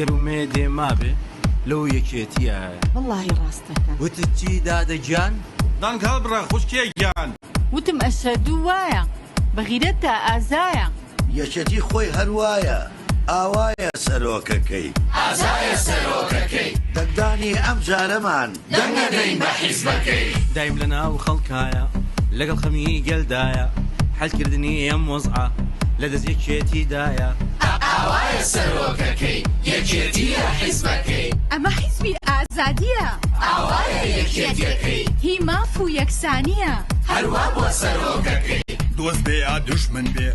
گەرومێ دێ مابێ لەو یەکێتیە واللهی ڕاستەکە وتت چی دادەگیان؟ دانگ هەڵبڕە خوشکێکیان وتم ئەسەدوو وایە بەغیرەت تا ئازایە یەکێتی خۆی هەروایە ئاوایە سەرۆکەکەی ئازایە سەرۆکەکەی دەنگدانی ئەم جارەمان دەنگەدەین بە حیزبەکەی دایم لە ناو خەڵکایە لەگەڵ خەمی گەلدایە حەلکردنی ئەم وەزعە لە دەست یەکێتیدایە ئاوایە سەرۆکەکەی یەکێتیە حیزبەکەی ئەمە حیزبی ئازادیە ئاوایە یەکێتیەکەی هی ماف و یەکسانیە هەروە بۆ سەرۆکەکەی دۆست بێ یا دوژمن بێ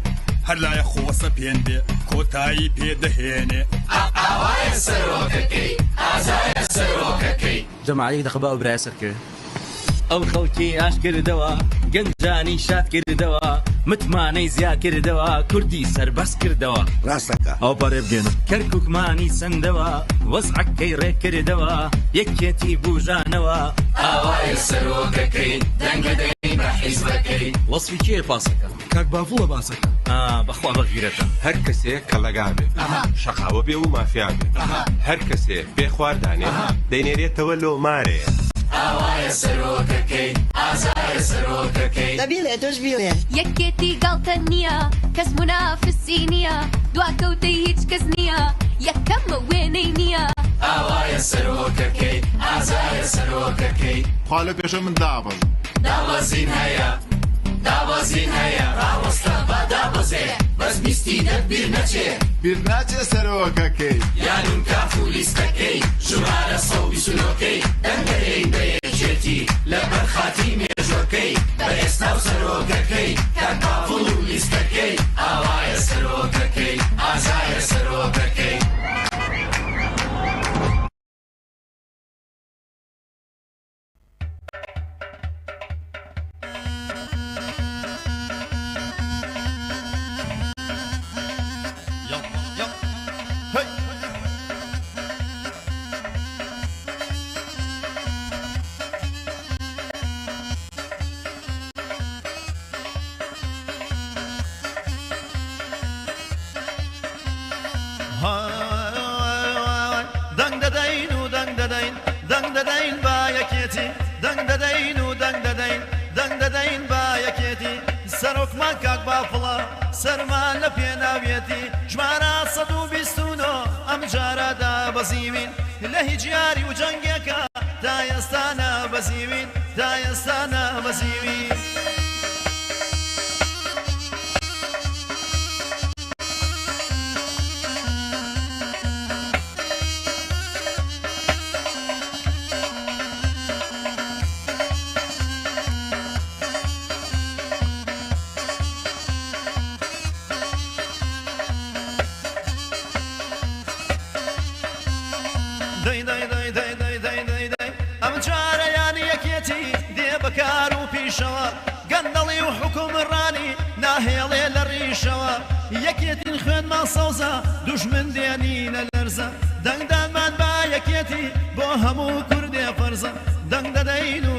هەر لایە خۆوەسە پێن بێ کۆتایی پێدەهێنێ ئاوایە سەرۆکەکەی ئازایە سەرۆکەکەی جەماعەیەک دەخە بە ئەو برایە سەرکرد ئەو خەڵکی ئاش کردەوە گەنجانی شاد کردەوە متمانەی زیاد کردەوە کوردی سەربەست کردەوە ڕاستەکە ئەو پەڕێ بگێنم کەرکووکمانی سندەوە وەزعەکەی ڕێکردەوە یەکێتی بوژانەوە ئاوایە سەرۆکەکەی دەنگەدەین بە حیزبەکەی وەسفی کێ پاسەکە کاک بافوڵە باسەکە بەخوا بەغیرەتە هەر کەسێک کە لەگا بێ شەقاوە بێ و مافیا بێ هەر کەسێک بێ خواردانێ دەینێرێتەوە لۆ مارەیە ئاوایە سەرۆکەکەی ئازایە سەرۆکەکەی دەبیڵێ تۆش بیڵێ یەکێتی گاڵتە نییە کەس منافسی نییە دواکەوتەی هیچ کەس نییە یەکەمە وێنەی نییە ئاوایە سەرۆکەکەی ئازایە سەرۆکەکەی خوا لە پێشە من دابڵ داوەزین هەیە داوەزین هەیە ڕاوەستە بە دابەزێ بەس بیستی دەبیر نەچێ بیر ناچێ سەرۆکەکەی یانون کاف و لیستەکەی ژمارە 129کەی دەنگەدەین بە یەکێتی لە بەرخاتی مێژوەکەی بە ئێستا و سەرۆکەکەی کاک بافڵ و لیستەکەی ئاوایە سەرۆکەکەی ئازایە سەرۆکەکەی دەنگدەدەین با یەکێتی دەنگدەدەین و دەنگدەدەین با یەکێتی سەرۆکمان کاک بافڵە سەرمان لە پێناوێتی ژمارە 129 ئەم جارەدا بەزیوین لە هیچ یاری و جەنگێکە تا ئێستانە بەزیوین تا ئێستانە بەزیوین ئەم جارە یانی یەکێتی دێ بەکار و پیشەوە گەندەڵی و حکومڕانی ناهێڵێ لە ڕیشەوە یەکێتین خوێنمان سەوزە دوژمن دێنینە لەرزە دەنگدانمان با یەکێتی بۆ هەموو کوردێ فەرزە دەنگدەدەین و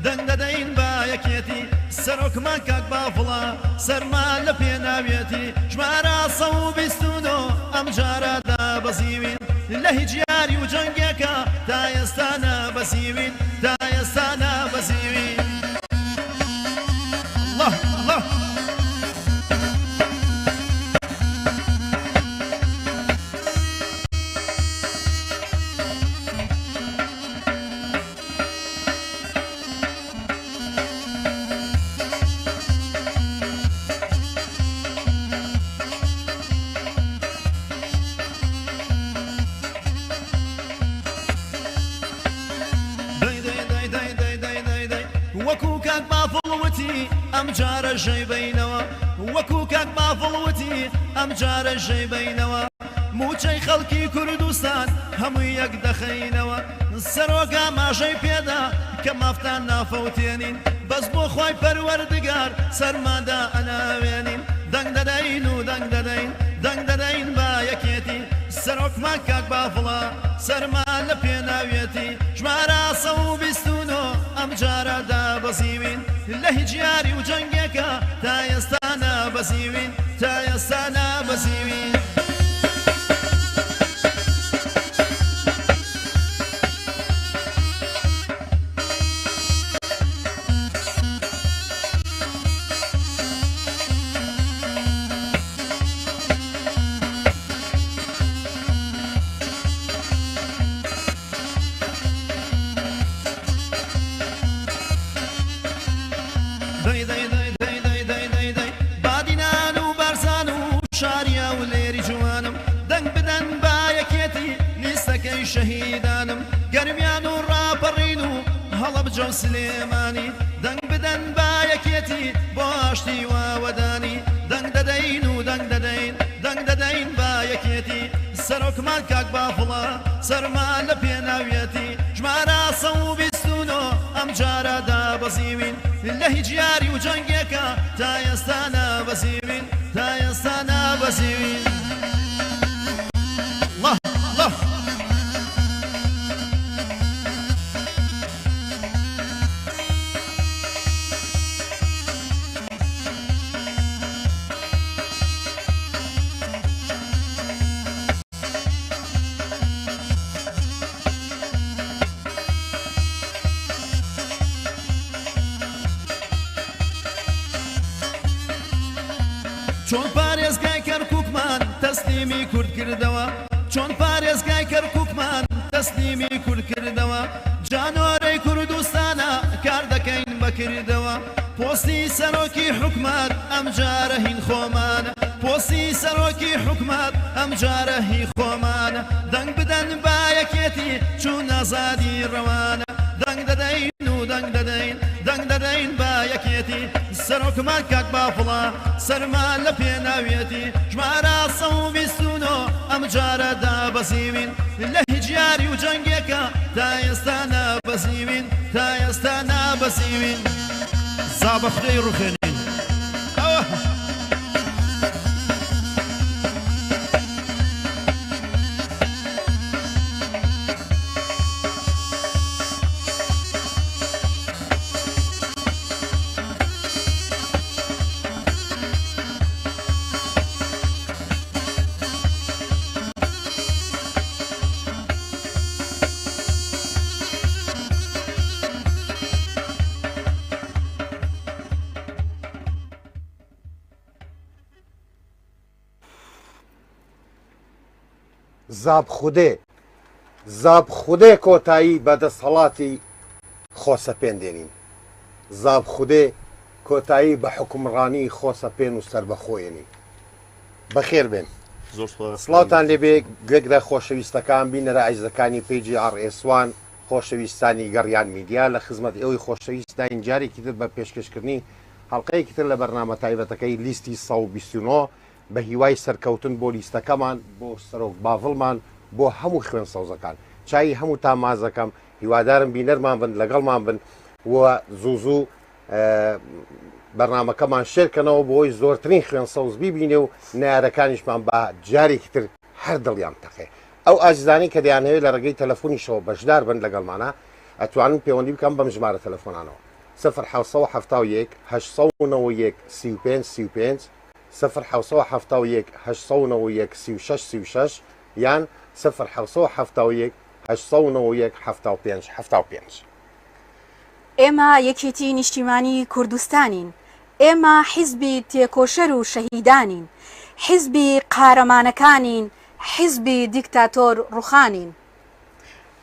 دەنگدەدەین با یەکێتی سەرۆکمان کاک بافڵە سەرمان لە پێناوێتی ژمارە 129 ئەم جارەدا بەزیوین لە هیچ یاری و جەنگێکە تا ئێستانە بەزیوین تا ئێستانە بەزیوین الله الله وەکو کاک بافڵوتی ئەم جارە ژەی بینەوە وەکو کاک بافڵوتی ئەم جارە ژەی بینەوە موچەی خەڵکی کوردستان هەمووی یەک دەخەینەوە سەرۆکە ماژەی پێدا کە مافتان نافەوتێنین بەس بۆ خوای پەروەردگار سەرمادا ئەناوێنین دەنگدەدەین و دەنگدەدەین با یەکێتی سەرۆکمان کاک بافڵە سەرمان لە پێناوێتی ژمارە 129 ئەم جارەدا بەزیوین لە هیچ یاری و جەنگێکە تا ئێستانە بەزیوین تا ئێستانە بەزیوین سەرۆی شەهیدانم گەرمیان و ڕاپەڕین و هەڵە بجە و سلێمانی دەنگ بدەن با یەکێتی بۆ ئاشتی واوەدانی دەنگ دەدەین و دەنگ دەدەین دەنگ دەدەین با یەکێتی سەرۆکمان کاک بافڵە سەرمان لە پێناویەتی ژمارە 129 ئەم جارە دابەزیوین لە هیچ یاری و جەنگێکە تا ئێستا نابەزیوین تا ئێستا نابەزیوین چۆن پارێزگای کەرکووکمان تەسلیمی کورد کردەوە چۆن پارێزگای کەرکووکمان تەسلیمی کورد کردەوە جانۆرەی کوردستانە کار دەکەین بەکردەوە پۆستی سەرۆکی حکومەت ئەم جارە هین خۆمانە پۆستی سەرۆکی حکومەت ئەم جارە هی خۆمانە دەنگ بدەن با یەکێتی چوون ئازادی ڕەوانە دەنگ دەدەین و دەنگ دەدەین دەنگ دەدەین با یەکێتی سەرۆکمان کاک بافڵە سەرمان لە پێناویەتی ژمارە 129 ئەم جارە دابەزیوین لە هیچ یاری و جەنگێکە تا ئێستا نابەزیوین تا ئێستا نابەزیوین زابە خودەی ڕوخێنین زاب خودێ کۆتایی بەدەسەڵاتی خۆسەپێندێنین زاب خودێ کۆتایی بە حکومڕانی خۆسەپێن و سەربەخۆیێنی بەخێر بێن سڵاوتان لێبێ گوێگرە خۆشەویستەکان بینەرە ئایزەکانی پیجی RS1 خۆشەویستانی گەڕیان میدیا لە خزمەت ئێوەی خۆشەویستداین جارێکی تر بە پێشکەشکردنی هەڵلقەیەکی تر لە بەرنامە تایبەتەکەی لیستی 129 بە هیوای سەرکەوتن بۆ لیستەکەمان بۆ سەرۆک باڤڵمان بۆ هەموو خوێن سەوزەکان چای هەموو تامازەکەم هیوادارم بینەرمان بن لەگەڵمان بن وە زوو بەرنامەکەمان شێرکەنەوە بۆی زۆرترین خوێن سەوز بیبینێ و نارەکانیشمان بە جارێکی تر هەر دڵیان تەقێ ئەو ئاجزانی کە دەیانەوێت لە ڕێگەی تەلەفۆنیشەوە بەشدار بن لەگەڵمانە ئەتوانن پەیوەندی بکەم بەم ژمارە تەلەفۆنانەوە 0771 891 35 35 0771 891 36 36 یان 0771 891 75 75 ئێمە یەکێتی نیشتیمانی کوردستانین ئێمە حیزبی تێکۆشەر و شەهیدانین حیزبی قارەمانەکانین حیزبی دیکتاتۆر ڕوخانین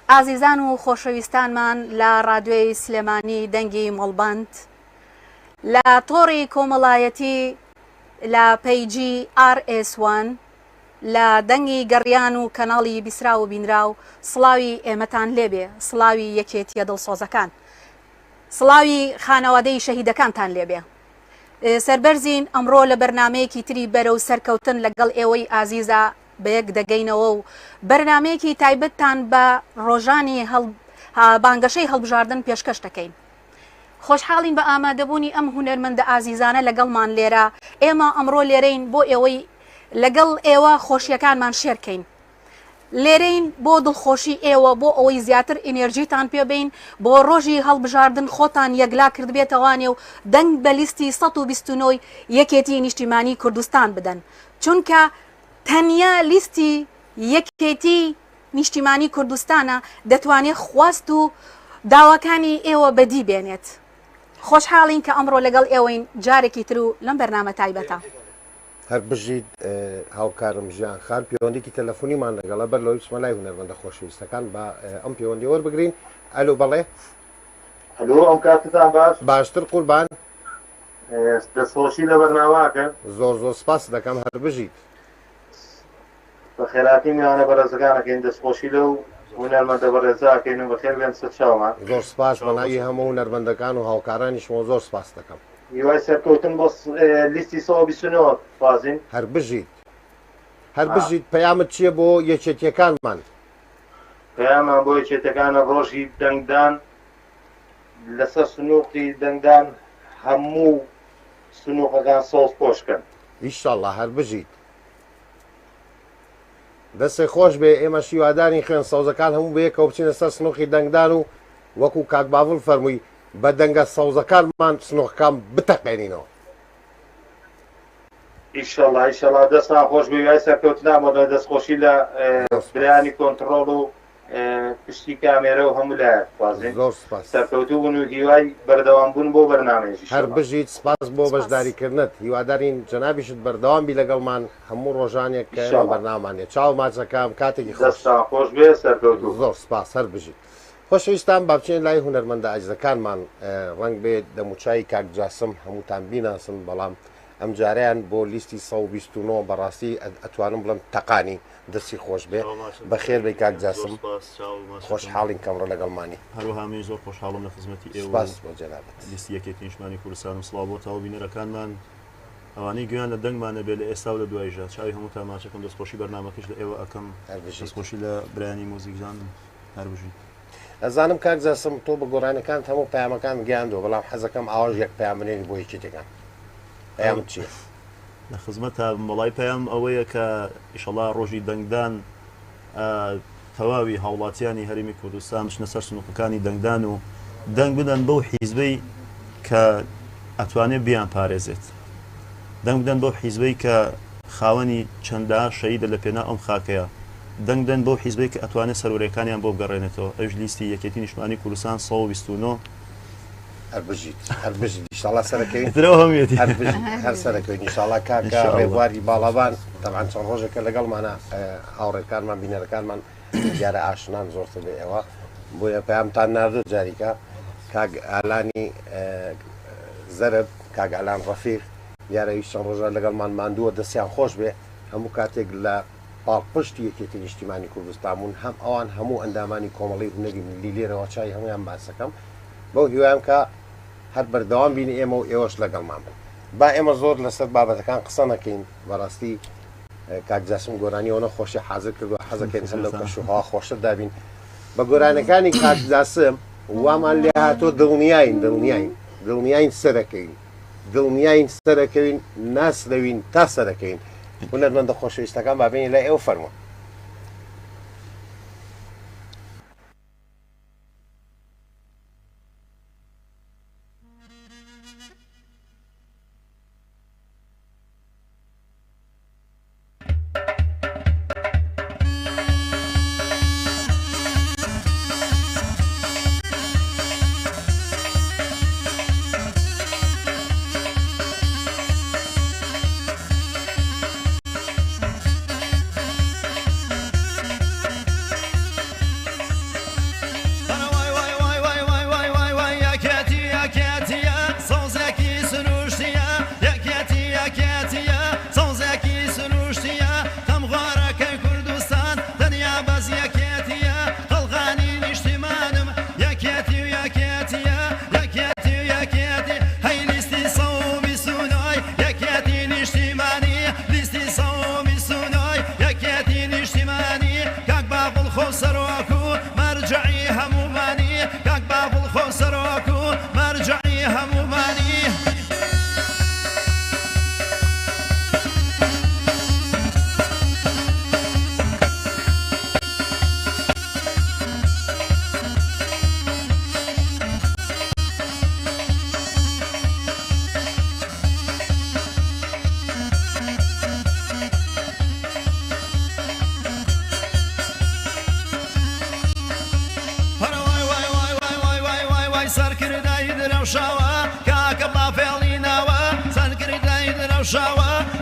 ئازیزان و خۆشەویستانمان لە ڕادیۆی سلێمانی دەنگی مەڵبەند لە تۆڕی کۆمەڵایەتی لە پیجی RS1 لە دەنگی گەڕیان و کەناڵی بیسرا و بینراو سڵاوی ئێمەتان لێبێ سڵاوی یەکێتیە دڵسۆزەکان سڵاوی خانەوادەی شەهیدەکانتان لێبێ سەربەرزین ئەمڕۆ لە بەرنمەیەکی تری بەرەو سەرکەوتن لەگەڵ ئێوەی ئازیزە بەیەک دەگەینەوە و بەرنمەیەکی تایبەتتان بە ڕۆژانی بانگەشەی هەڵبژاردن پێشکەش دەکەین خۆشحاڵین بە ئامادەبوونی ئەم هونەرمەندە ئازیزانە لەگەڵمان لێرە ئێمە ئەمڕۆ لێرەین بۆ ئێوەی لەگەڵ ئێوە خۆشیەکانمان شێرکەین لێرەین بۆ دڵخۆشی ئێوە بۆ ئەوەی زیاتر ئینێرژیتان پێبین بۆ ڕۆژی هەڵبژاردن خۆتان یەکلا کرد بێتەوانێ و دەنگ بە لیستی 129 یەکێتی نیشتیمانی کوردستان بدەن چونکە تەنیا لیستی یەکێتی نیشتیمانی کوردستانە دەتوانێت خواست و داواکانی ئێوە بەدی بێنێت خۆشحاڵین کە ئەمڕۆ لەگەڵ ئێوەین جارێکی تر و لەم بەرنامە تایبەتە هەر بژیت هاوکارم ژیان خان پەیوەندێکی تەلەفۆنیمان لەگەڵە بەر لەوەی بچمە لای هونەرمەندە خۆشەویستەکان بە ئەم پەیوەندی وەربگرین ئەلۆ بەڵێ ئەم کاتتان باشتر قوربان دەستخۆشی لە بەرنامەکە زۆر سپاس دەکەم هەر بژیت بە خێراتی میوانە بەرەزەکانەکەین دەستخۆشی لەو هونەرمەندە بەڕێزاکەین و بەخێر بێن سەر چاومان زۆر سپاس بەناوی هەموو هونەرمەندەکان و هاوکارانیشمەوە زۆر سپاس دەکەم هیوای سەرکەوتن بۆ لیستی 129 خوازین هەر بژیت پەیامت چییە بۆ یەکێتیەکانمان پەیامان بۆ یەکێتەکانە ڕۆژی دەنگدان لەسەر سنووقی دەنگدان هەموو سنووقەکان سۆڵ خۆشکەن ئیشەڵڵا هەر بژیت دەستێ خۆش بێ ئێمە شیوادانی خوێن سەوزەکان هەموو بەیەکەوە بچینە سەر سنووقی دەنگدان و وەکو کاک باڤڵ فەرمووی بە دەنگە سەوزەکانمان سنووقەکان بتەقێنینەوە ئیشەڵڵا دەستان خۆش بێ وای سەرکەوتنا بۆ دەستخۆشی لە برایانی کۆنتڕۆڵ و پشتی کامێرە و هەموو لایە خوازین زۆر سپاس سەرکەوتوو بوون و هیوای بەردەوام بوون بۆ بەرنامەیەکی هەر بژیت سپاس بۆ بەشداریکردنت هیوادارین جەنابیشت بەردەوام بی لەگەڵمان هەموو ڕۆژانێک کە بەرنامانێ چاو ماچەکەم کاتێکی دەستان خۆش بێ سەرکەوتوو زۆر سپاس هەر بژیت خۆشەویستان با بچێن لای هونەرمەندە ئاجزەکانمان ڕەنگ بێت دەموچایی کاک جاسم هەمووتان بیناسن بەڵام ئەم جاریان بۆ لیستی 129 بەڕاستی ئەتوانم بڵم تەقانی دەستی خۆش بێ بەخێر بێ کاک جاسم خۆشحاڵین کەمڕە لەگەڵمانی هەروەهامی زۆر خۆشحاڵم لە خزمەتی ئێوە سپاس بۆ جەنابەت لیستی یەکێتی نیشتمانی کوردستان و سڵاو بۆ تاوبینەرەکانمان ئەوانەی گویان لە دەنگمانە بێ لە ئێستا و لە دوایژە چاوی هەموو تاماچەکەم دەستخۆشی بەرنامەکەش لە ئێوە ئەەکەم دەستخۆشی لە برایانی مۆزیکزان هەر بژیت ئەزانم کاک جاسم تۆ بە گۆڕانەکان هەموو پەیامەکان گیاندوە بەڵام حەزەکەم ئاواژ یەک پەیام بنێنی بۆ یەکێتەکان پەیامت چییە لە خزمەتە بەڵای پەیام ئەوەیە کە ئیشەڵا ڕۆژی دەنگدان تەواوی هاوڵاتیانی هەرمی کوردستان بچنە سەر سنووقەکانی دەنگدان و دەنگ بدەن بەو حیزبەی کە ئەتوانێت بیان پارێزێت دەنگ بدەن بەو حیزبەی کە خاوەنی چەندە شەیدە لە پێنا ئەم خاکەیە دەنگ بدەن بەو حیزبەی کە ئەتوانێت سەرورەکانیان بۆ بگەڕێنێتەوە ئەوش لیستی یەکێتی نیشتمانی کوردستان 129 هەر بژیت ئیشەڵا سەرەکەوین هەر سەرەکەوین ئیشەڵا کاکە ڕێبواری باڵەبان تەبعاً چەند ڕۆژێکە لەگەڵمانە هاوڕێکانمان بینەرەکانمان دیارە ئاشنان زۆرتر بێ ئێوە بۆیە پەیامتان ناردوو جاریکە کاک ئالانی زەرب کاک ئالان ڕەفیق دیارەوی چەند ڕۆژە لەگەڵمان ماندووە دەستیان خۆش بێ هەموو کاتێک لە پاڵپشتی یەکێتی نیشتیمانی کوردستان بوون هەم ئەوان هەموو ئەندامانی کۆمەڵی هونەری ملی لێرەوە چای هەمویان باسەکەم بەو هیوایم کە هەر بەردەوام بینی ئێمە و ئێوەش لەگەڵمان بن با ئێمە زۆر لەسەر بابەتەکان قسە نەکەین بەڕاستی کاک جاسم گۆرانیەوە نەخۆشی حازر کردووە حەزەکەین هەر لەو کەشوها خۆشتر دابین بە گۆرانەکانی کاک جاسم وامان لێ هاتۆ دڵنیاین سەرەکەوین سەرەکەوین ناسرەوین تا سەرەکەین هونەرمەندە خۆشەویستەکان بابینی لای ئێوە فەرمووە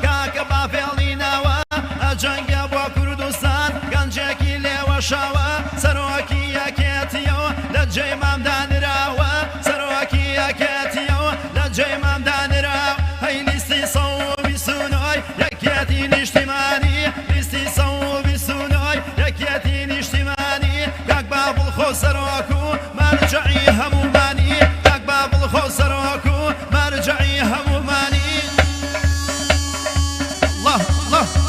کاکە بافێڵینەوە ئەجەنگە بۆ کوردستان گەنجێکی لێوەشاوە سەرۆکی یەکێتیەوە لە جێی مامدانراوە سەرۆکی یەکێتیەوە لە جێی مامدانراوە هەی لیستی 129 یەکێتی نیشتیمانی لیستی 129 یەکێتی نیشتیمانی سەرۆک و مەرجعی هەمومانی کاک بابڵ خۆ سەرۆک و مەرجعی هەمومانی الله الله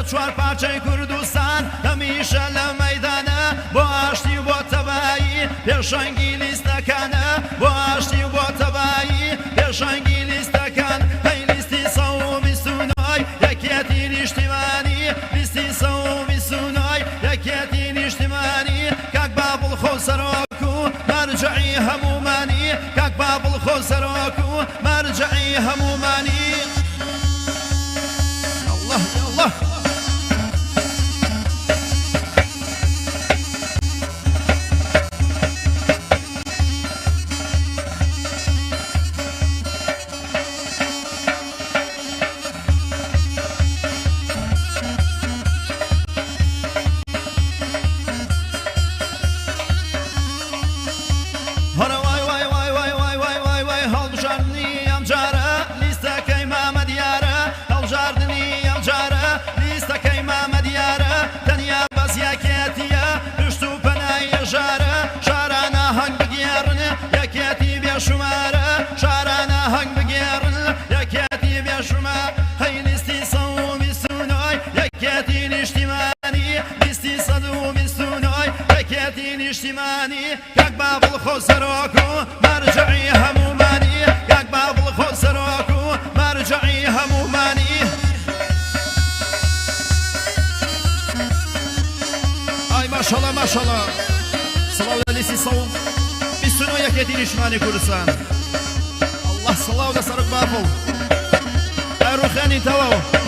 چوار پارچەی کوردستان هەمیشە لە مەیدانە بۆ ئاشتی و بۆ تەبایی پێشەنگی لیستەکانە بۆ ئاشتی و بۆ تەبایی پێشەنگی لیستەکان هەی لیستی 129 یەکێتی نیشتیمانی لیستی 129 یەکێتی نیشتیمانی کاک بابڵ خۆ سەرۆک و مەرجعی هەمومانی کاک بابڵ خۆ سەرۆک و مەرجعی هەمومانی الله الله کاک بابڵ خۆ سەرۆک و مەرجعی هەمومانی کاک بابڵ خۆ سەرۆک و مەرجعی هەمومانی ئای ماشەڵە ماشەڵە سڵاو لە لیستی 129 یەکێتی نیشتیمانی کوردستان الله سڵاو لە سەرک بابڵ ئای ڕوخێنی تەواو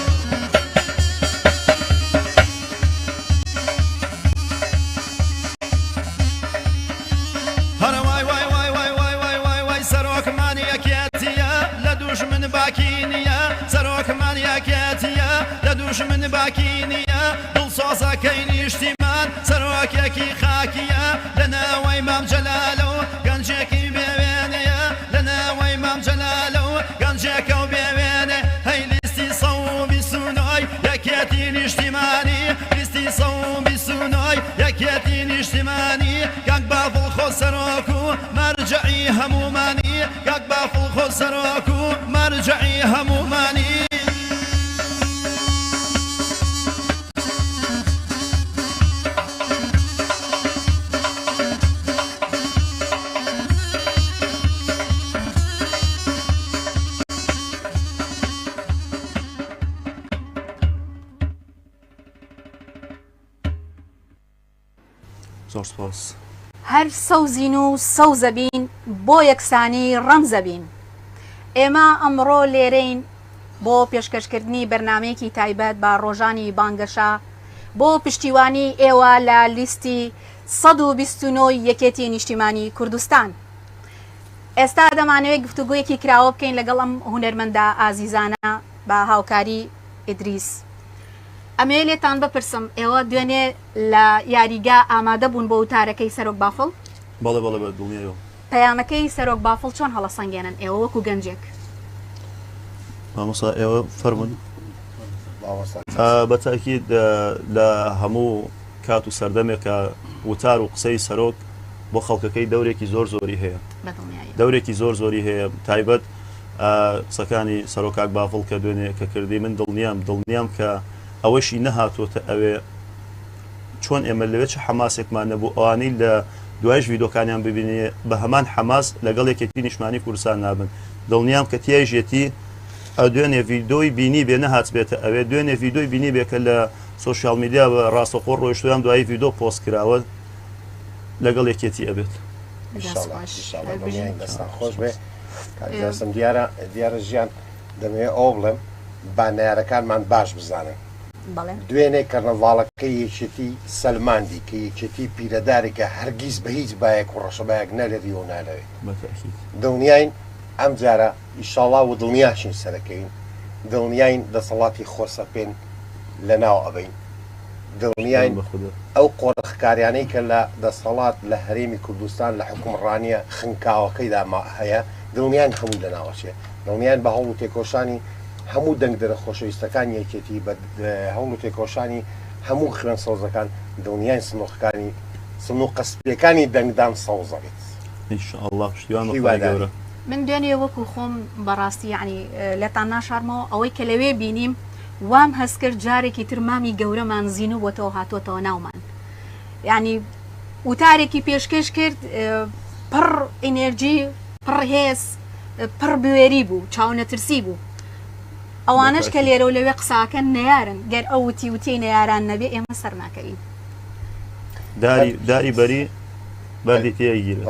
من باکینیە دڵسۆزەکەی نیشتیمان سەرۆکێکی خاکیە لە ناوەی مام جەلالە و گەنجێکی بێوێنەیە لە ناوەی مام جەلالە و گەنجێکە و بێوێنێ هەی لیستی 129 یەکێتی نیشتیمانی لیستی 129 یەکێتی نیشتیمانی کاک بابڵ خۆ سەرۆک و مەرجعی هەمومانی کاک بابڵ خۆ سەرۆک و مەرجعی هەمومانی هەر سەوزین و سەوزەبین بۆ یەکسانی ڕەمزەبین ئێمە ئەمڕۆ لێرەین بۆ پێشکەشکردنی بەرنامەیەکی تایبەت بە ڕۆژانی بانگەشە بۆ پشتیوانی ئێوە لە لیستی 129 یەکێتی نیشتیمانی کوردستان ئێستا دەمانەوێت گفتوگویەکی کراوە بکەین لەگەڵ ئەم هونەرمەندە ئازیزانە بە هاوکاری ئیدریس ئەمێ لێتان بپرسم ئێوە دوێنێ لە یاریگا ئامادە بوون بۆ وتارەکەی سەرۆک بافڵ بەڵێ بەڵێ بە دڵنیایەوە پەیامەکەی سەرۆک بافڵ چۆن هەڵەسەنگێنن ئێوە وەکو گەنجێک مامۆستا ئێوە فەرمون بە تاکید لە هەموو کات و سەردەمێکە وتار و قسەی سەرۆک بۆ خەڵکەکەی دەورێکی زۆر زۆری هەیە دەورێکی زۆر زۆری هەیە تایبەت قسەکانی سەرۆکاک بافڵ کە دوێنێ کە کردی من دڵنیام کە ئەوەشی نەهاتۆتە ئەوێ چۆن ئێمە لەوێ چه حەماسێکمان نەبوو ئەوانەی لە دوایش ڤیدۆکانیان ببینێ بە هەمان حەماس لەگەڵ یەکێتی نیشتیمانی کوردستان نابن دڵنیام کە تیاژێتی ئەو دوێنێ ڤیدۆی بینی بێ نەهات بێتە ئەوێ دوێنێ ڤیدۆی بینی بێ کە لە سۆشیال میدیا بە ڕاستەخۆ ڕۆیشتویان دوایی ڤیدۆ پۆست کراوە لەگەڵ یەکێتی ئەبێت خۆش بێ دیارە ژیان دەمەوێت ئەو بڵێم بانایارەکانمان باش بزانن دوێنێ کەرنەڤاڵەکە یەکێتی سەلماندی کە یەکێتی پیرەدارێکە هەرگیز بە هیچ بایەک و ڕەشەبایەک نەلەوی و نالەوێت دڵنیاین ئەم جارە ئیشاڵا و دڵنیاشین سەرەکەین دڵنیاین دەسەڵاتی خۆسەپێن لە ناو ئەبین دڵنیاین ئەو قۆڕخکاریانەی کە لە دەسەڵات لە هەرێمی کوردستان لە حکومڕانیە خنکاوەکەیدا هەیە دڵنیان هەموو لە ناوەچێ دڵنیان بە هەوڵ و تێکۆشانی هەموو دەنگدەرە خۆشەویستەکان یەکێتی بە هەوڵ و تێکۆشانی هەموو خوێن سەوزەکان دڵنیان سنووخەکانی سنوو قەسپیەکانی دەنگدان سەوزەبێت ئینشاءالله پشتیوان گەورە من دوێنێ وەکو خۆم بەڕاستی یعنی لەتان ناشارمەوە ئەوەی کە لەوێ بینیم وام هەست کرد جارێکی تر مامی گەورەمان زین و بۆتەوە هاتوۆتەوە ناومان یعنی وتارێکی پێشکەش کرد پڕ ئینێرجی پڕ هێز پڕ بوێری بوو چاونەترسی بوو ئەوانش کە لێرە و لەوێ قساکەن نەیارن گەر ئەو وتی نەیاران نەبێ ئێمە سەر ناکەین داری بەری بەردی تێگیرە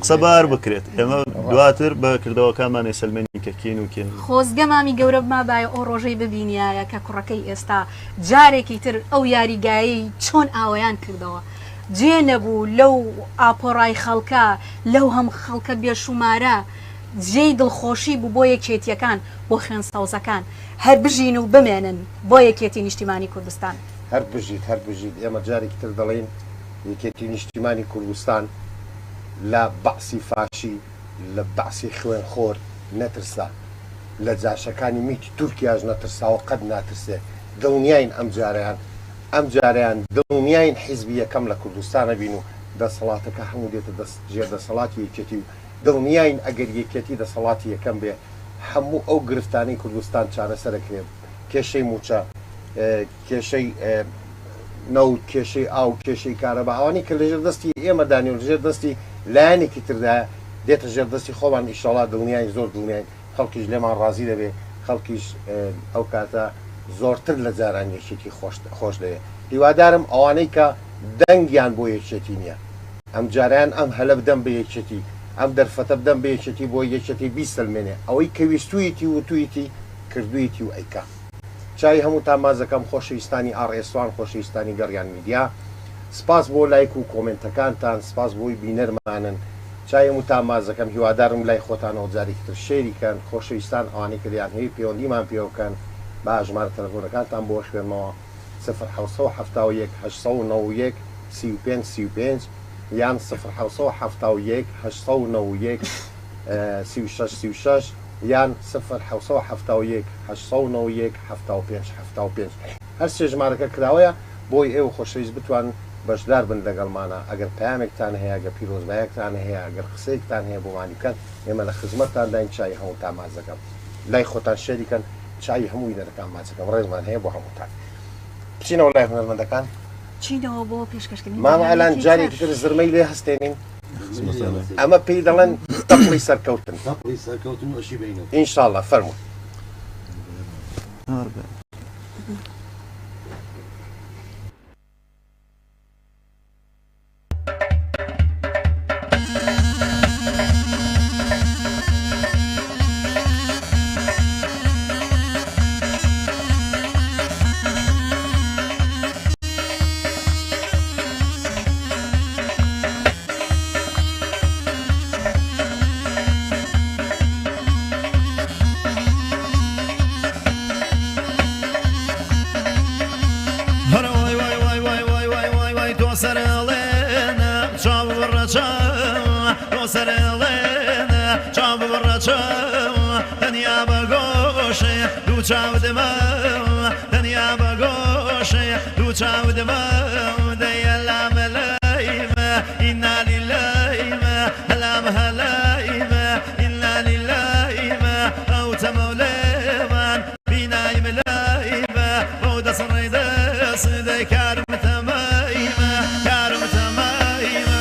قسە بار بکرێت ئێمە دواتر بە کردەوەکانمانێ سەلمێنی کەکین و کێن خۆزگە مامی گەورە بمابایە ئەو ڕۆژەی ببینایە کە کوڕەکەی ئێستا جارێکی تر ئەو یاریگایی چۆن ئاوەیان کردەوە جێ نەبوو لەو ئاپۆڕای خەڵکە لەو هەم خەڵکە بێشومارە جێی دڵخۆشی بوو بۆ یەکێتیەکان بۆ خوێن سەوزەکان هەر بژین و بمێنن بۆ یەکێتی نیشتیمانی کوردستان هەر بژیت ئێمە جارێکی تر دەڵێن یەکێتی نیشتیمانی کوردستان لە بەعسی فاشی لە بەعسی خوێنخۆر نەترسا لە جاشەکانی میتی تورکیاش نەترساوە قەت ناترسێ دڵنیاین ئەم جاریان دڵنیاین حیزبی یەکەم لە کوردستانە بین و دەسەڵاتەکە هەموو دێتە ژێر دەسەڵاتی یەکێتی و دڵنیاین ئەگەر یەکێتی دەسەڵاتی یەکەم بێ هەموو ئەو گرفتانەی کوردستان چارەسەرەکرێ کێشەی موچە کێشەی نەوت کێشەی ئاو کێشەی کارەبا ئەوانی کە لەژێر دەستی ئێمە دانی و لەژێر دەستی لایەنێکی تردا دێتە ژێر دەستی خۆمان ئیشەڵا دڵنیای زۆر دڵنیای خەڵکیش لێمان ڕازی دەبێ خەڵکیش ئەو کاتە زۆرتر لە جاران یەکێتی خۆش دەوێ هیوادارم ئەوانەی کە دەنگیان بۆ یەکێتی نییە ئەم جاریان ئەم هەلە بدەم بە یەکێتی ئەم دەرفەتە بدەم بە یەکێتی بۆ یەکێتی بیسەلمێنێ ئەوەی کە ویستویەتی و تویەتی کردویەتی و ئەیکا چای هەموو تامازەکەم خۆشەویستانی ئاڕێسوان خۆشەویستانی گەڕیان میدیا سپاس بۆ لایک و کۆمنتەکانتان سپاس بۆی بینەرمانن چای هەموو تامازەکەم هیوادارم لای خۆتانەوە جارێکی تر شێریکەن خۆشەویستان ئەوانەی کە دەیان هەیە پەیوەندیمان پێوەکەن با ژمارە تەلەفۆنەکانتان بۆ خوێنمەوە 0771 891 35 35 یان 0771 891 36 36 یان 0771 891 75 75 هەر سێ ژمارەکە کراوەیە بۆی ئێوە خۆشەویست بتوان بەشدار بن لەگەڵمانە ئەگەر پامێکتان هەیە ئەگەر پیرۆزبایەکتان هەیە ئەگەر قسەیەکتان هەیە بۆمانی بکەن ئێمە لە خزمەتتان داین چای هەموو تامازەکەم لای خۆتان شێریکەن چای هەمووی دەرەکان ماچەکەم ڕێزمان هەیە بۆ هەمووتان بچینەوە لای هونەرمەندەکان چینەوە بۆ پێشکەشکردنی ماما ئەلان جارێکی تر زرمەی لێ هەستێنین ئەمە پێی دەڵێن تەقڵی سەرکەوتن ئینشاءالله فەرمووی دنیا بگوشه دو چاودما دیالام لایم اینا لیلایم هلام هلایم اینا لیلایم او تمولمان بینایم لایم بود صری دست دی کارم تمایم کارم تمایم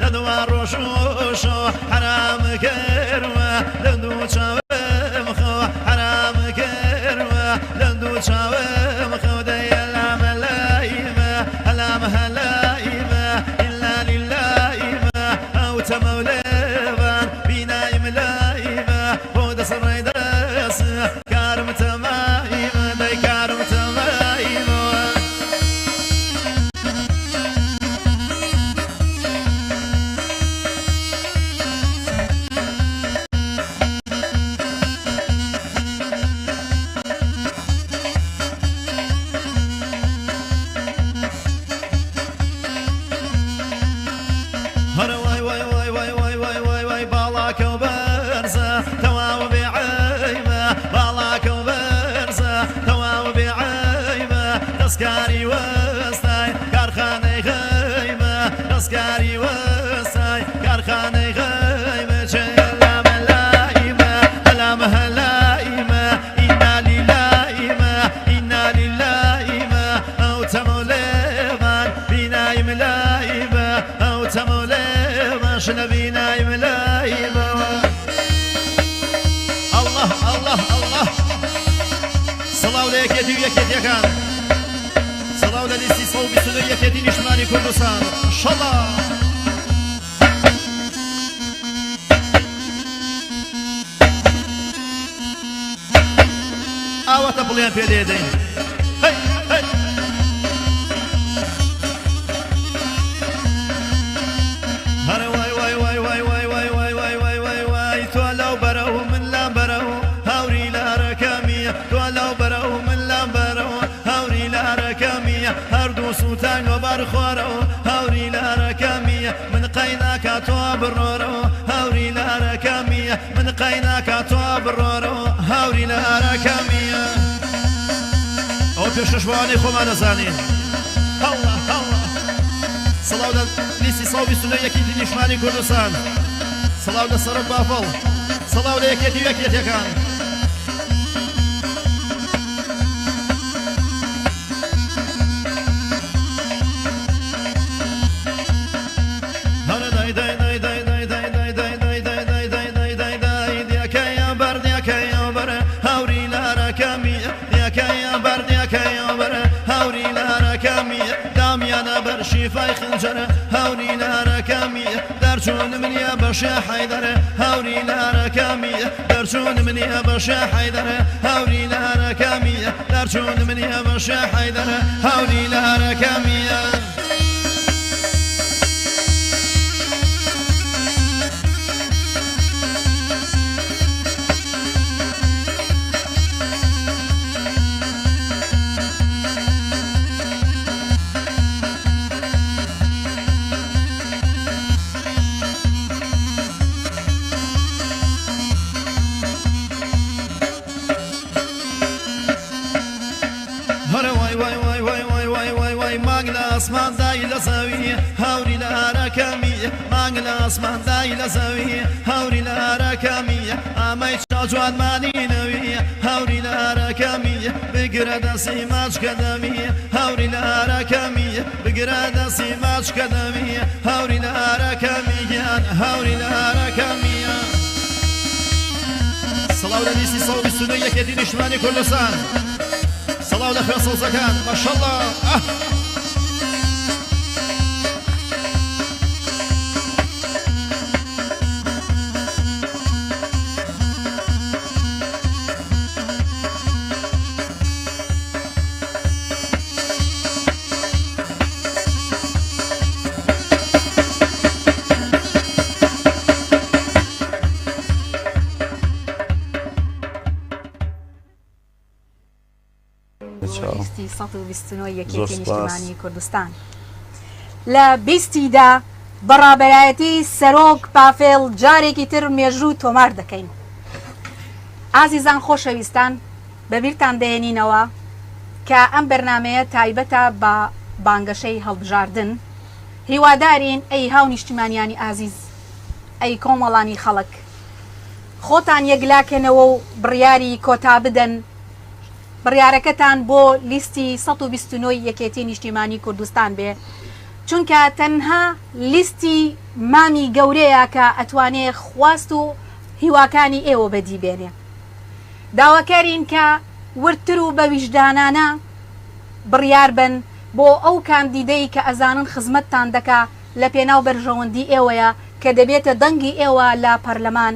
لدوا روشو حرام كروا لدو شاوم خو حرام كروا لدو شاوم خو دي الام لايمة الام هلايمة إلا للايمة أو تموليفان بنايم لايمة بود سريداس كارم تمايمة دي كارم تمايمة دەستکاری وەستای کارخانەی غەیبە دەستکاری وەستای کارخانەی غەیبە چێ هەلامە لایمە هەلامە هەلایمە ئینا لیلایمە ئینا لیلایمە ئەو تەمە لێمان بینایم لایمە ئەو تەمە لێمان شنە بینایم لایمە الله الله الله سڵاو لە یەکێتی و یەکێتیەکان سڵاو لە لیستی 122 یەکێتی نیشتمانی کوردستان شەڵا ئاوەتە بڵیان پێ دێدەین هەرە وای وای وای وای وای وای وای وای وای وای وای تۆ لەو بەرە و من لام بەرە و هاوری لارەکەمیە تۆ لەو بەرە و من لام بەرە و هاوری لارەکەمیە هەردوو سووتان وە بەرخۆرەوە هاوری لارەکەمیە من قەیناکە تۆ بڕۆرەوە هاوری لارەکەمیە من قەیناکە تۆ بڕۆرەوە هاوری لارەکەمیە ئەو پێشەشوانەی خۆمان دەزانین هەڵا هەڵا سڵاو لە لیستی 122 یەکێتی نیشتمانی کوردستان سڵاو لە سەرک بافڵ سڵاو لە یەکێتی و یەکێتیەکان شیفای خنجره هاوری لارەکەمیە دەرچوون منیە بەشە حەیدەرە هاوری لارەکەمیە دەرچوون منیە بەشە حەیدەرە هاوری لارەکەمیە دەرچوون منیە بەشە حەیدەرە هاوری لارەکەمیە ئاسمان دای لە زەوی هاوری لارەکەمیە مانگ لە ئاسمان دای لە زەوی هاوری لارەکەمیە ئامەی چاو جوانمانینەویە هاوری لارەکەمیە بگرە دەستی ماچکە دەمیە هاوری لارەکەمیە بگرە دەستی ماچکە دەمیە هاوری لارەکەمیان هاوری لارەکەمیە سڵاو لە لیستی 122 یەکێتی نیشتمانی کوردستان سڵاو لە خوێنسەوزەکان ماشەڵڵا لیستی 129 یەکێتی نیشتمانی کوردستان لە بیستیدا بەڕابەرایەتی سەرۆک پافێڵ جارێکی تر مێژوو تۆمار دەکەین. ئازیزان خۆشەویستان بەبیرتان دێنینەوە کە ئەم بەرنامەیە تایبەتە بە بانگەشەی هەڵبژاردن. هیوادارین ئەی هاو نیشتیمانیانی ئازیز، ئەی کۆمەڵانی خەڵک، خۆتان یەکلاکەنەوە و بڕیاری کۆتا بدەن. بڕیارەکەتان بۆ لیستی 129 یەکێتی نیشتیمانی کوردستان بێ چونکە تەنها لیستی مامی گەورەیە کە ئەتوانێت خواست و هیواکانی ئێوە بەدی بێنێ. داواکارین کە ورتر و بە ویژدانانە بڕیار بن بۆ ئەو کاندیدەی کە ئەزانن خزمەتتان دەکا لە پێناو بەرژەوەندی ئێوەیە کە دەبێتە دەنگی ئێوە لە پەرلەمان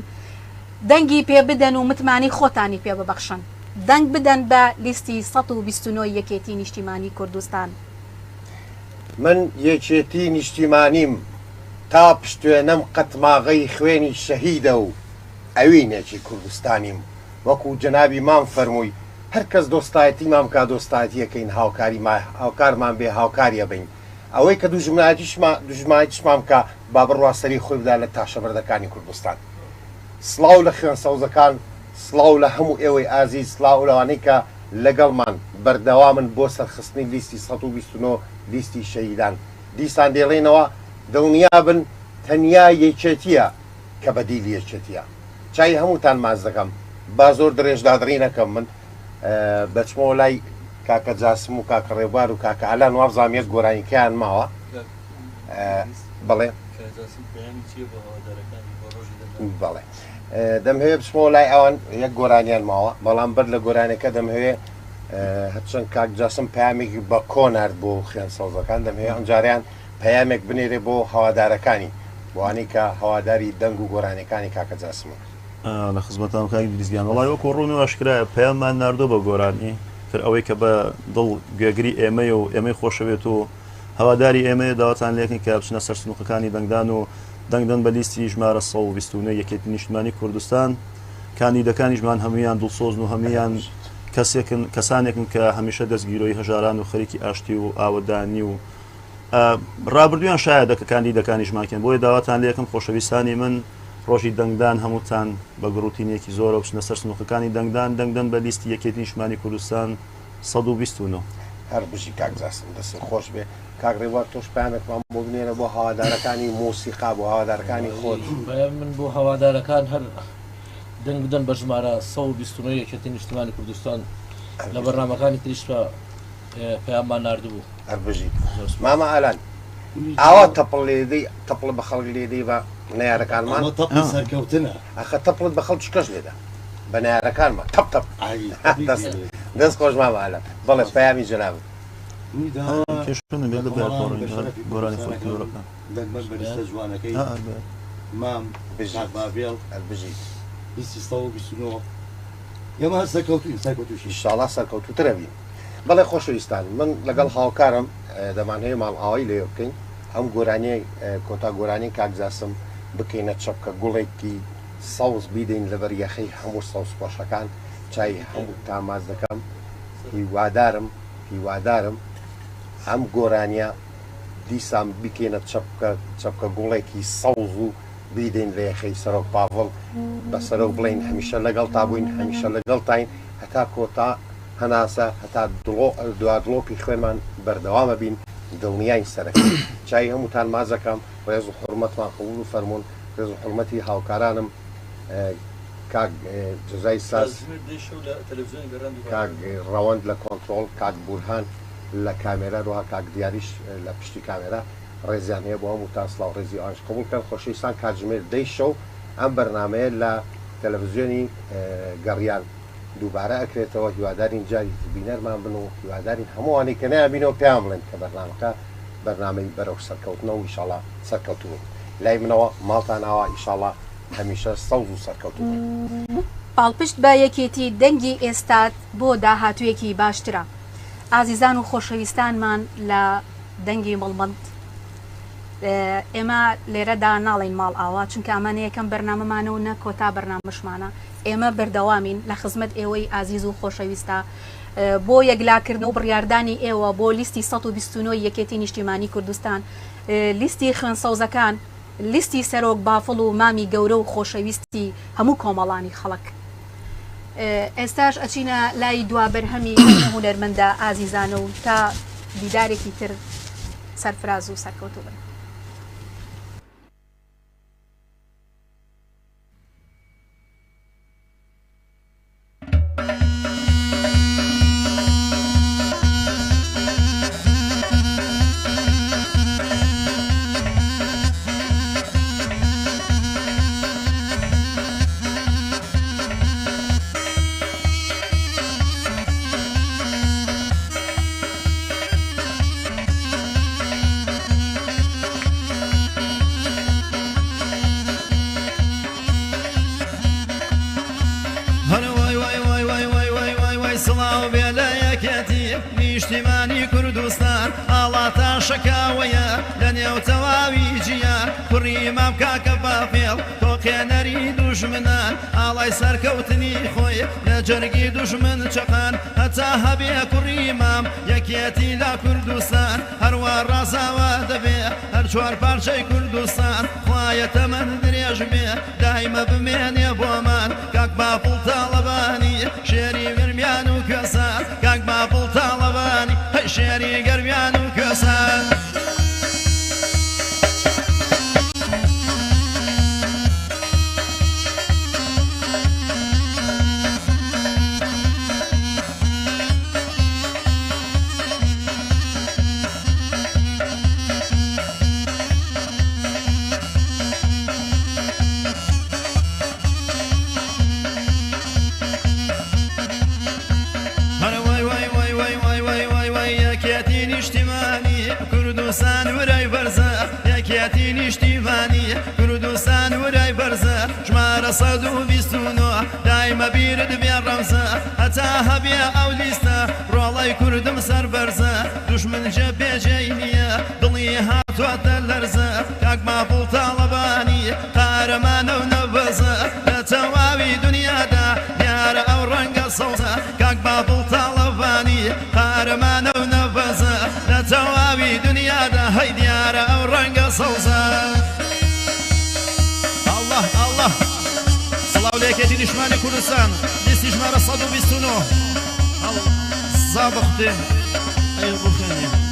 دەنگی پێ بدەن و متمانی خۆتانی پێ ببەخشن، دەنگ بدەن بە لیستی 129 یەکێتی نیشتیمانی کوردستان. من یەکێتی نیشتیمانیم تا پشتێنەم قەتماغەی خوێنی شەهیدە و ئەوینێکی کوردستانیم. وەکو جەنابی مام فەرمووی هەر کەس دۆستایەتی مام کا دۆستایەتیەکەین هاوکارمان بێ هاوکاریە بین. ئەوەی کە دوژمایتیشمان کە با بڕوا سەری خۆی بدا لە تاشەبەردەکانی کوردستان. سڵاو لە خوێن سەوزەکان، سڵاو لە هەموو ئێوەی ئازیز، سڵاو لەوانەی کە لەگەڵمان بەردەوامن بۆ سەرخستنی لیستی 129 لیستی شەهیدان. دیسان دێڵێنەوە دڵنیا بن تەنیا یەکێتیە کە بەدیلی یەکێتیە. چای هەمووتان ماز دەکەم، با زۆر درێژدادڕی نەکەم. من بەچمەوە لای کاکە جاسم و کاکە ڕێبوار و کاکە ئالان وابزانێت گۆرانیکەیان ماوە. بەڵێ بەڵێ دەمهەوێ بچمەوە لای ئەوان یەک گۆرانیان ماوە، بەڵام بەر لە گۆرانەکە دەمهەوێ هەرچەند کاک جاسم پەیامێکی بە کۆنارد بۆ خوێن سەوزەکان، دەمهەوێ ئەمجاریان پەیامێک بنێرێ بۆ هەوادارەکانی بۆوانەی کە هەواداری دەنگ و گۆرانەکانی کاکە جاسمە. لە خزمەتان کاک دیزگیان وڵای وەکو ڕوونی واشکرایە پەیاممان ناردۆ بە گۆرانی تر ئەوەی کە بە دڵ گوێگری ئێمەی و ئێمەی خۆشەوێت و هەواداری ئێمەیە داواتان لێکن کە بچنە سەر سنووقەکانی دەنگدان و دەنگدەن بە لیستی ژمارە 129 یەکێتی نیشتیمانی کوردستان. کاندیدەکانیشمان هەمویان دڵسۆزن و هەمویان کەسانێکن کە هەمیشە دەستگیرۆی هەژاران و خەریکی ئاشتی و ئاوەدانی و ڕابردویان شایە دەکە کاندیدەکانیشماکەن. بۆیە داواتان لێکم خۆشەویستانی من ڕۆژی دەنگدان هەمووتان بە گروتینێکی زۆرە بچنە سەر سنووقەکانی دەنگدان دەنگدەن بە لیستی یەکێتی نیشتیمانی کوردستان 129. هەر بژی کاک جاسم دەست خۆش بێ. کاک ڕێبوار تۆش پامێکمان بۆ بنێرە بۆ هەوادارەکانی مۆسیقا بۆ هەوادارەکانی خۆت. من بۆ هەوادارەکان هەر دەنگ بدەن بە ژمارە 129 یەکێتی نیشتیمانی کوردستان لە بەرنامەکانی تریش پەیاممان ناردبوو. هەر بژی مامە ئالان ئاوا تەپڵ لێدەی تەپڵ بە خەڵک لێدەی بە نەیارەکانمان سەرکەوتنە ئەخە تەپڵت بە خەڵک کەش لێدا بە نەیارەکانمان تەپ تەپ دەست خۆش مامە ئالان. بەڵێ پەیامی جەنابت گۆرانی فۆلکلۆرەکە بەریستە جوانەکەی مام بابێڵ بژی 129 ئێمە هەر سەرکەوتوشی ئینشاڵڵا سەرکەوتووترە بین. بەڵێ خۆشەویستان من لەگەڵ هاوکارم دەمانهەیە ماڵ ئاوای لێ بکەین ئەم گۆرانیای کۆتا گۆرانی کاک جاسم بکەینە چەپکە گوڵێکی سەوز بیدەین لەبەر یەخەی هەموو سەوز پۆشەکان. چای هەموو تاماز دەکەم هیوادارم ئەم گۆرانیە دیسان بکەینە چەپکە گوڵێکی سەوز و بیدەین لە یەخەی سەرۆک پاڤڵ بەسەرە بڵین هەمیشە لەگەڵ تا بووین هەمیشە لەگەڵ تاین هەتا کۆتا هەناسە هەتا دوا دڵۆپی خوێنمان بەردەوامە بین دڵنیای سەرەکە. چای هەمووتان مازەکەم ڕێز و حورمەتمان قبول و فەرمونون ڕێز و حورمەتی هاوکارانم کاک جزای ساز کاک ڕەوەند لە کۆنتترۆل کاک بورهان لە کامێرە ڕوها کاک دیاریش لە پشتی کامێرە ڕێزیان هەیە بۆ هەمووتان سڵاو ڕێزی ئاش قبولکەن. خۆشەویستان کاتژمێر 10 شەو ئەم بەرنامەیە لە تەلەڤیزیۆنی گەڕیان دووبارە ئەکرێتەوە. هیوادارین جاری بینەرمان بن و هیوادارین هەمووانەی کە نابینەوە پێیان بڵێن کە بەرنامەکە بەرنامەی بەرەو سەرکەوتنەوە ئینشاڵڵا سەرکەوتووە. لای منەوە ماڵتان ئاوا ئینشاڵڵا هەمیشە سەوز و سەرکەوتووە. پاڵپشت بە یەکێتی دەنگی ئێستات بۆ داهاتوویەکی باشترە. ئازیزان و خۆشەویستانمان لە دەنگی مڵمەند ئێمە لێرەدا ناڵین ماڵ ئاوا چونکە ئەمانە یەکەم بەرنامەمانەوە نە کۆتا بەرنامەشمانە. ئێمە بەردەوامین لە خزمەت ئێوەی ئازیز و خۆشەویستە بۆ یەکلاکردن و بڕیاردانی ئێوە بۆ لیستی 129 یەکێتی نیشتیمانی کوردستان، لیستی خوێنسەوزەکان، لیستی سەرۆک بافڵ و مامی گەورە و خۆشەویستی هەموو کۆمەڵانی خەڵک. ئێستاش ئەچینە لای دوا بەرهەمی هونەرمەندە ئازیزانە و تا دیدارێکی تر سەرفراز و سەرکەوتوو بن. سڵاو بێ لە یەکێتی نیشتیمانی کوردستان ئاڵاتە شەکاوەیە لە نێو تەواوی جیان کوڕی مام کاکە بافێڵ تۆقێنەری دوژمنان ئاڵای سەرکەوتنی خۆی لە جەرگی دوژمن چەقان هەتا هەبێ کوڕی مام یەکێتی لە کوردستان هەروە ڕازاوە دەبێ هەر چوار پارچەی کوردستان خوایە تەمەن درێژ بێ دایمە بمێنێ بۆمان کاک باپڵ تاڵەبانی شێری گەرمیان و کەسان کاک باپڵ تاڵەبانی شێری گەرمیان و کەسان کوردستان ورای بەرزە یەکێتی نیشتیمانی کوردستان ورای بەرزە ژمارە 129 دایمە بیرت بێ ڕەمزە هەتا هەبێ ئەو لیستە ڕۆڵەی کوردم سەر بەرزە دوژمن جە بێجێی نییە دڵی هاتووەتە لەرزە کاک ماپڵ تاڵەبانی قارەمانە و نەبەزە لە تەواوی دنیادا دیارە ئەو ڕەنگە سەوزە کاک ماپڵ تاڵەبانی قارەمانە و نەبەزە لە تەواوی دنیادا هەی دیارە ئەو ڕەنگە سەوزە الله الله سڵاو لە یەکێتی نیشتیمانی کوردستان لیستی ژمارە 129 زابختێ ئەی ڕوخێنێ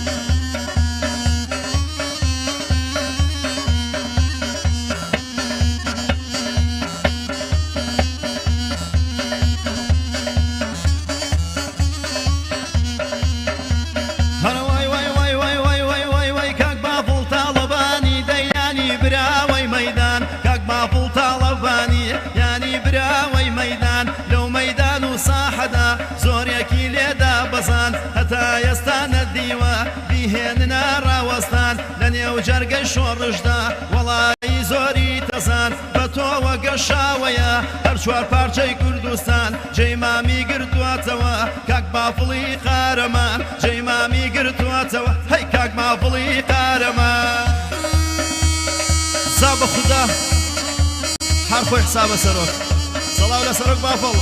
زۆرێکی لێدا بەزان هەتا ئێستانە دیوە بیهێننە ڕاوەستان لە نێو جەرگەی شۆڕشدا وەڵایی زۆری تەزان بە تۆوە گەشاوەیە هەر چوار پارچەی کوردستان جێی مامی گرتوواتەوە کاک باپڵی قارەمان جێی مامی گرتوواتەوە هەی کاک باپڵی قارەمان سابە خودا هەر خۆی حسابە سەرۆک سەڵاو لە سەرۆک باپڵ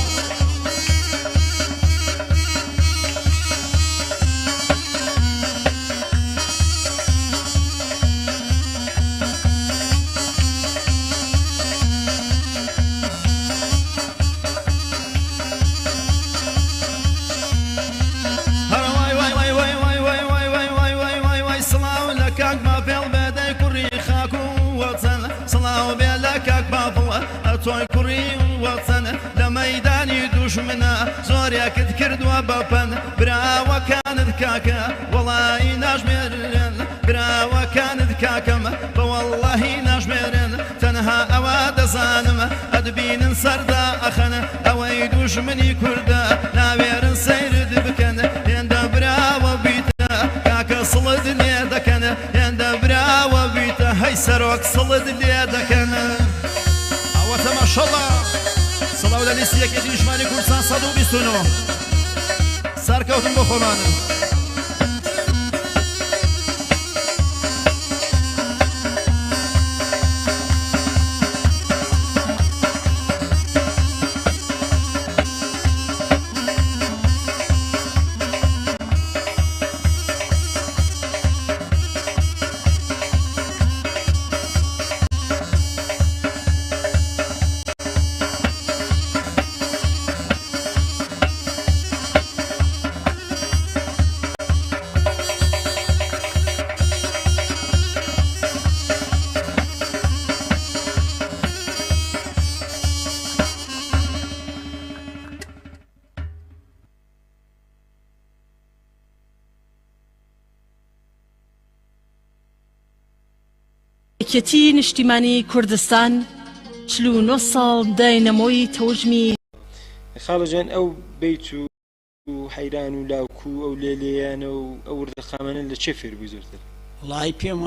تۆی کوڕی وەچەن لە مەیدانی دوژمنە زۆرێکت کردووە بەپەن براوەکانت کاکە وەڵی ناژمێرن براوەکانت کاکەم بە وەڵڵاهی ناژمێرن تەنها ئەوە دەزانم ئەدبینن سەردا ئەخەن ئەوەی دوژمنی کووردە ناوێرن سەیرت بکەن هێندە براوە بیتە کاکە سڵت لێ دەکەن هێندە براوە بیتە هەی سەرۆک سڵت لێ دەکەن ماشاءالله سڵاو لە لیستی یەکێتی نیشتیمانی کوردستان 129 سەرکەوتن بۆ خۆمانن یەکێتی نیشتیمانی کوردستان 49 ساڵ داینەمۆی تەوژمی خاڵەجان ئەو بیت و حەیران و لاوکو ئەو لێلێیانە و ئەو وردەخامانە لە چێ فێر بووی زۆرتر؟ وڵای پێم